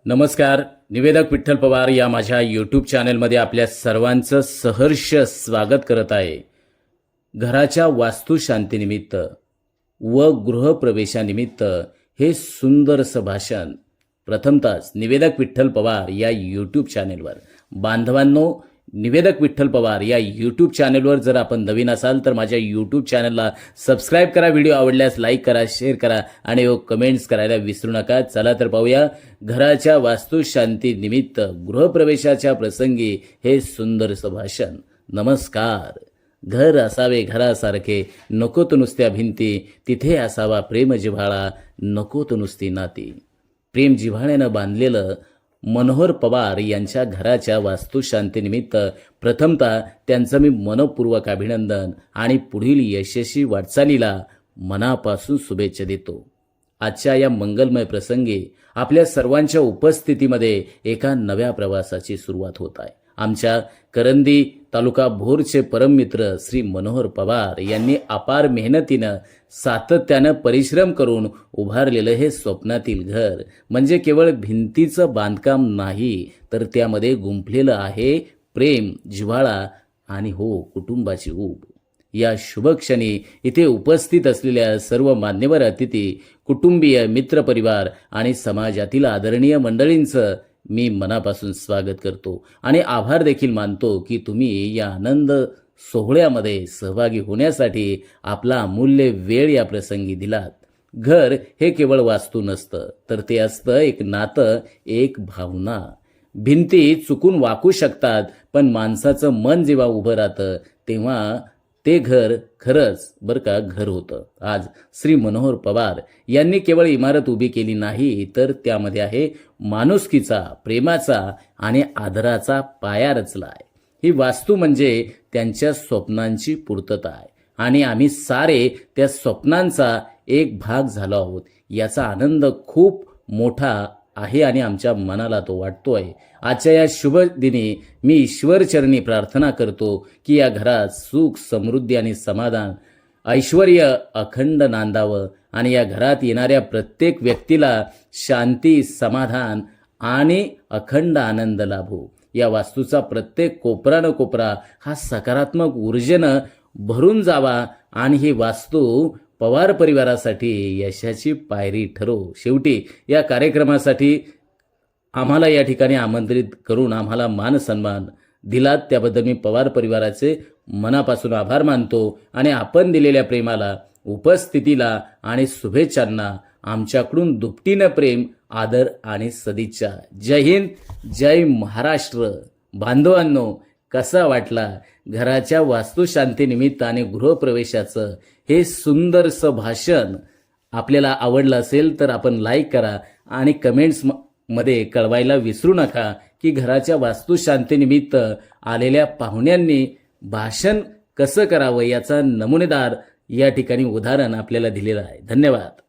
नमस्कार. निवेदक विठ्ठल पवार या माझ्या यूट्यूब चॅनलमध्ये आपल्या सर्वांचं सहर्ष स्वागत करत आहे. घराच्या वास्तुशांतीनिमित्त व गृहप्रवेशानिमित्त हे सुंदरसं भाषण प्रथमतःच निवेदक विठ्ठल पवार या यूट्यूब चॅनलवर. बांधवांनो, निवेदक विठ्ठल पवार या यूट्यूब चॅनलवर जर आपण नवीन असाल तर माझ्या यूट्यूब चॅनलला सबस्क्राईब करा, व्हिडिओ आवडल्यास लाईक करा, शेअर करा आणि कमेंट्स करायला विसरू नका. चला तर पाहूया घराच्या वास्तुशांतीनिमित्त गृहप्रवेशाच्या प्रसंगी हे सुंदरसं भाषण. नमस्कार. घर असावे घरासारखे, नकोत नुसत्या भिंती, तिथे असावा प्रेम जिव्हाळा, नकोत नुसती नाती. प्रेम जिव्हाळ्यानं बांधलेलं मनोहर पवार यांच्या घराच्या वास्तुशांतीनिमित्त प्रथमतः त्यांचं मी मनपूर्वक अभिनंदन आणि पुढील यशस्वी वाटचालीला मनापासून शुभेच्छा देतो. आजच्या या मंगलमय प्रसंगी आपल्या सर्वांच्या उपस्थितीमध्ये एका नव्या प्रवासाची सुरुवात होत आहे. आमच्या करंदी तालुका भोरचे परममित्र श्री मनोहर पवार यांनी अपार मेहनतीनं सातत्यानं परिश्रम करून उभारलेलं हे स्वप्नातील घर म्हणजे केवळ भिंतीचं बांधकाम नाही, तर त्यामध्ये गुंफलेलं आहे प्रेम, जिव्हाळा आणि कुटुंबाची ऊब. या शुभक्षणी इथे उपस्थित असलेल्या सर्व मान्यवर अतिथी, कुटुंबीय, मित्रपरिवार आणि समाजातील आदरणीय मंडळींचं मी मनापासून स्वागत करतो आणि आभार देखील मानतो की तुम्ही या आनंद सोहळ्यामध्ये सहभागी होण्यासाठी आपला अमूल्य वेळ या प्रसंगी दिलात. घर हे केवळ वास्तू नसतं, तर ते असतं एक नातं, एक भावना. भिंती चुकून वाकू शकतात, पण माणसाचं मन जेव्हा उभं राहतं तेव्हा ते घर खरंच बरं का घर होतं. आज श्री मनोहर पवार यांनी केवळ इमारत उभी केली नाही, तर त्यामध्ये आहे माणुसकीचा, प्रेमाचा आणि आदराचा पाया रचला आहे. ही वास्तू म्हणजे त्यांच्या स्वप्नांची पूर्तता आहे आणि आम्ही सारे त्या स्वप्नांचा एक भाग झालो आहोत. याचा आनंद खूप मोठा आहे आणि आमच्या मनाला तो वाटतोय. आजच्या या शुभ दिनी मी ईश्वरचरणी प्रार्थना करतो की या घरात सुख, समृद्धी आणि समाधान, ऐश्वर अखंड नांदावं आणि या घरात येणाऱ्या प्रत्येक व्यक्तीला शांती, समाधान आणि अखंड आनंद लाभो. या वास्तूचा प्रत्येक कोपरा न कोपरा हा सकारात्मक ऊर्जेनं भरून जावा आणि ही वास्तू पवार परिवारासाठी यशाची पायरी ठरो. शेवटी या कार्यक्रमासाठी आम्हाला या ठिकाणी आमंत्रित करून आम्हाला मान सन्मान दिलात, त्याबद्दल मी पवार परिवाराचे मनापासून आभार मानतो आणि आपण दिलेल्या प्रेमाला, उपस्थितीला आणि शुभेच्छांना आमच्याकडून दुपटीनं प्रेम, आदर आणि सदिच्छा. जय हिंद, जय महाराष्ट्र. बांधवांनो, कसा वाटला घराच्या वास्तुशांतीनिमित्त आणि गृहप्रवेशाचं हे सुंदरसं भाषण? आपल्याला आवडलं असेल तर आपण लाईक करा आणि कमेंट्स मध्ये कळवायला विसरू नका की घराच्या वास्तुशांतीनिमित्त आलेल्या पाहुण्यांनी भाषण कसं करावं याचा नमुनेदार या ठिकाणी उदाहरण आपल्याला दिलेलं आहे. धन्यवाद.